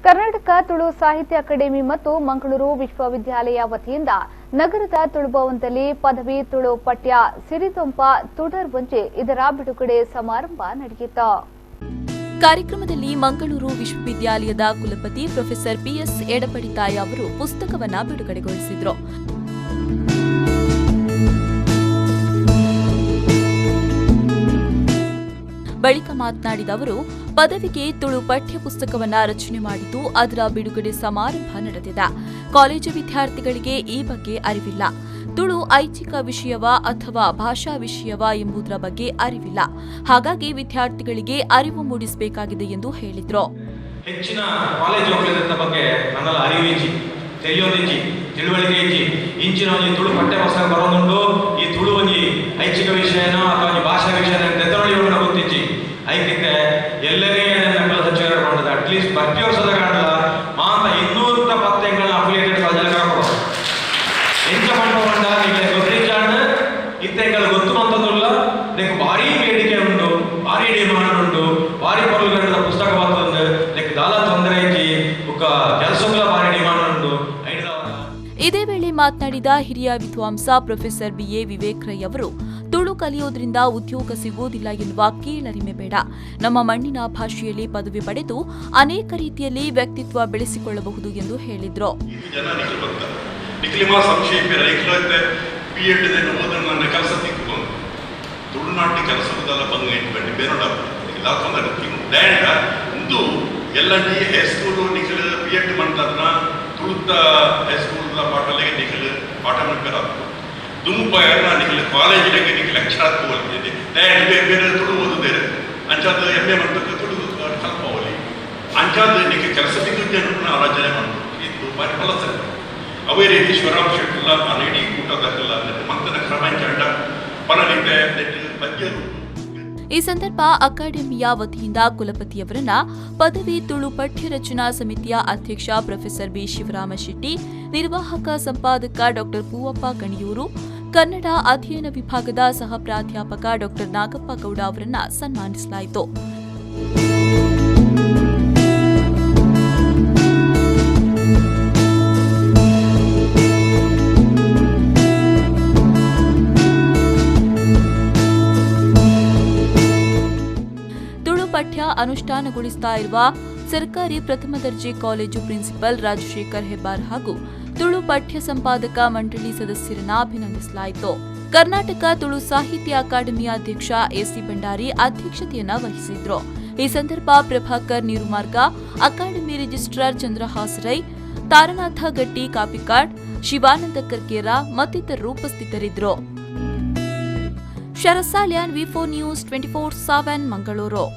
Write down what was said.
ಕರ್ನಾಟಕ ತುಳು ಸಾಹಿತ್ಯ ಅಕಾಡೆಮಿ ಮತ್ತು ಮಂಗಳೂರು ವಿಶ್ವವಿದ್ಯಾಲಯ ವತಿಯಿಂದ ನಗರದ ತುಳು ಭವನದಲ್ಲಿ ಪದವಿ ತುಳು ಪಠ್ಯ ಸಿರಿತೊಂಪ ತುಡರ್ ವಂಚೆ ಇದರ ಬಿಡುಗಡೆ ಸಮಾರಂಭ ನಡೆಯಿತು. ಕಾರ್ಯಕ್ರಮದಲ್ಲಿ ಮಂಗಳೂರು ವಿಶ್ವವಿದ್ಯಾಲಯದ ಕುಲಪತಿ ಪ್ರೊಫೆಸರ್ ಪಿಎಸ್ ಎಡಪಡಿತಾಯ ಅವರು ಪುಸ್ತಕವನ್ನು ಬಿಡುಗಡೆಗೊಳಿಸಿದರು. ಬಳಿಕ ಮಾತನಾಡಿದ ಅವರು, ಪದವಿಗೆ ತುಳು ಪಠ್ಯ ಪುಸ್ತಕವನ್ನು ರಚನೆ ಮಾಡಿದ್ದು ಅದರ ಬಿಡುಗಡೆ ಸಮಾರಂಭ ನಡೆದಿದೆ. ಕಾಲೇಜು ವಿದ್ಯಾರ್ಥಿಗಳಿಗೆ ಈ ಬಗ್ಗೆ ಅರಿವಿಲ್ಲ. ತುಳು ಐಚ್ಛಿಕ ವಿಷಯವ ಅಥವಾ ಭಾಷಾ ವಿಷಯವ ಎಂಬುದರ ಬಗ್ಗೆ ಅರಿವಿಲ್ಲ. ಹಾಗಾಗಿ ವಿದ್ಯಾರ್ಥಿಗಳಿಗೆ ಅರಿವು ಮೂಡಿಸಬೇಕಾಗಿದೆ ಎಂದು ಹೇಳಿದರು. ಹೆಚ್ಚಿನ ಕಾಲೇಜು ಹೋಗಲಿದ್ದ ಬಗ್ಗೆ ನನ್ನೆಲ್ಲ ಅರಿವಿಂಚಿ ತಿಳಿಯೋದಿಂಚಿ ತಿಳುವಳಿಕೆ ಇಜ್ಜಿ ಇಂಚಿನ ಒಂದು ತುಳು ಪಠ್ಯ ಪುಸ್ತಕ ಬರೋದುಂಟು. ಈ ತುಳು ಒಂದು ಐಚ್ಛಿಕ ವಿಷಯನೋ ಅಥವಾ ಭಾಷಾ ವಿಷಯನ ತೆತ್ತನೊಳಿ ಗೊತ್ತಿಜ್ಜಿ ಐಕಿದ್ದೆ ಎಲ್ಲರೇ ನಕಲು ಸಚಿವರು ಮಾಡಿದ ಅಟ್ಲೀಸ್ಟ್ ಪ್ರತಿ ವರ್ಷದ ಕಾಣಲ್ಲ ಮಾತ 200 ಪತ್ತೆಗಳನ್ನ ಅಫಿಲಿಯೇಟೆಡ್ ಕಾಲೇಜಲ್ಲಿ ಕಾಣಬಹುದು. ಎಂಚ ಮಂಡ ನಿಮಗೆ ಗೊತ್ತಿಜ್ಜಾಣ ಇತ್ತೆಗಳು ಗೊತ್ತು ಅಂತದಿಲ್ಲ. ಇದಕ್ಕೆ ಭಾರಿ ಬೇಡಿಕೆ ಉಂಟು, ಭಾರಿ ಡಿಮಾಂಡ್ ಉಂಟು, ಭಾರಿ ಪೊರುಗಂಡ ಪುಸ್ತಕ ಬರ್ತದೆ. ಇದಕ್ಕೆ ದಾಲ ತೊಂದರೆ ಇಜ್ಜಿ ಕೆಲಸಗಳ ಭಾರಿ ಡಿಮಾಂಡ್ ಉಂಟು. ಇದೇ ವೇಳೆ ಮಾತನಾಡಿದ ಹಿರಿಯ ವಿದ್ವಾಂಸ ಪ್ರೊಫೆಸರ್ ಬಿಎ ವಿವೇಕ್ ರೈ ಅವರು, ತುಳು ಕಲಿಯೋದ್ರಿಂದ ಉದ್ಯೋಗ ಸಿಗುವುದಿಲ್ಲ ಎನ್ನುವ ಕೀಳರಿಮೆ ಬೇಡ. ನಮ್ಮ ಮಣ್ಣಿನ ಭಾಷೆಯಲ್ಲಿ ಪದವಿ ಪಡೆದು ಅನೇಕ ರೀತಿಯಲ್ಲಿ ವ್ಯಕ್ತಿತ್ವ ಬೆಳೆಸಿಕೊಳ್ಳಬಹುದು ಎಂದು ಹೇಳಿದರು. ತುಂಬ ಕಾಲೇಜಿನಾಗೆ ನೀವು ಲೆಕ್ಚರ್ ಹೋಗ್ತಿದ್ದೆ ಬೇರೆ ತುಳು ಓದಿದ್ದೇನೆ ಅಂಚಾದ ಎಮ್ಮೆ ಮಾಡ್ಬೇಕು ತುಳು ಸ್ವಲ್ಪ ಹೋಗಲಿ ಅಂಚಾದ ನಿಮಗೆ ಕೆಲಸ ಬಿದ್ದು ಆಲೋಚನೆ ಮಾಡ್ಬೇಕು. ಇದು ಬಾರಿ ಫಲಸ ಅವೇ ರೀತಿ ಶಿವರಾಮ್ ಶೆಟ್ಟಿಲ್ಲ ನಾನು ಇಡೀ ಊಟದಲ್ಲ ಮಂತನ ಕ್ರಮಾಂಚಾಂಡ ಫಲನಿದ್ದೆ ಬಜ್ಜರು. ಈ ಸಂದರ್ಭ ಅಕಾಡೆಮಿಯ ವತಿಯಿಂದ ಕುಲಪತಿಯವರನ್ನ ಪದವಿ ತುಳು ಪಠ್ಯ ರಚನಾ ಸಮಿತಿಯ ಅಧ್ಯಕ್ಷ ಪ್ರೊಫೆಸರ್ ಬಿ ಶಿವರಾಮ ಶೆಟ್ಟಿ, ನಿರ್ವಾಹಕ ಸಂಪಾದಕ ಡಾ ಪೂವಪ್ಪ ಗಣಿಯೂರು, ಕನ್ನಡ ಅಧ್ಯಯನ ವಿಭಾಗದ ಸಹ ಪ್ರಾಧ್ಯಾಪಕ ಡಾ ನಾಗಪ್ಪ ಗೌಡ ಅವರನ್ನ ಸನ್ಮಾನಿಸಲಾಯಿತು. ತುಳು ಪಠ್ಯ ಅನುಷ್ಠಾನಗೊಳಿಸುತ್ತಾ ಇರುವ ಸರ್ಕಾರಿ ಪ್ರಥಮ ದರ್ಜೆ ಕಾಲೇಜು ಪ್ರಿನ್ಸಿಪಲ್ ರಾಜಶೇಖರ್ ಹೆಬ್ಬಾರ್ ಹಾಗೂ ತುಳು ಪಠ್ಯ ಸಂಪಾದಕ ಮಂಡಳಿ ಸದಸ್ಯರನ್ನು ಅಭಿನಂದಿಸಲಾಯಿತು. ಕರ್ನಾಟಕ ತುಳು ಸಾಹಿತ್ಯ ಅಕಾಡೆಮಿಯ ಅಧ್ಯಕ್ಷ ಎಸಿ ಭಂಡಾರಿ ಅಧ್ಯಕ್ಷತೆಯನ್ನು ವಹಿಸಿದ್ರು. ಈ ಸಂದರ್ಭ ಪ್ರಭಾಕರ್ ನೀರುಮಾರ್ಗ, ಅಕಾಡೆಮಿ ರಿಜಿಸ್ಟ್ರಾರ್ ಚಂದ್ರಹಾಸರೈ, ತಾರನಾಥ ಗಟ್ಟಿ ಕಾಪಿಕಾಡ್, ಶಿವಾನಂದ ಕರ್ಕೇರ ಮತ್ತಿತರರು ಉಪಸ್ಥಿತರಿದ್ದರು. ಶರತ್ ಸಾಲ್ಯಾನ್, ವಿ4 ನ್ಯೂಸ್ 24/7 ಮಂಗಳೂರು.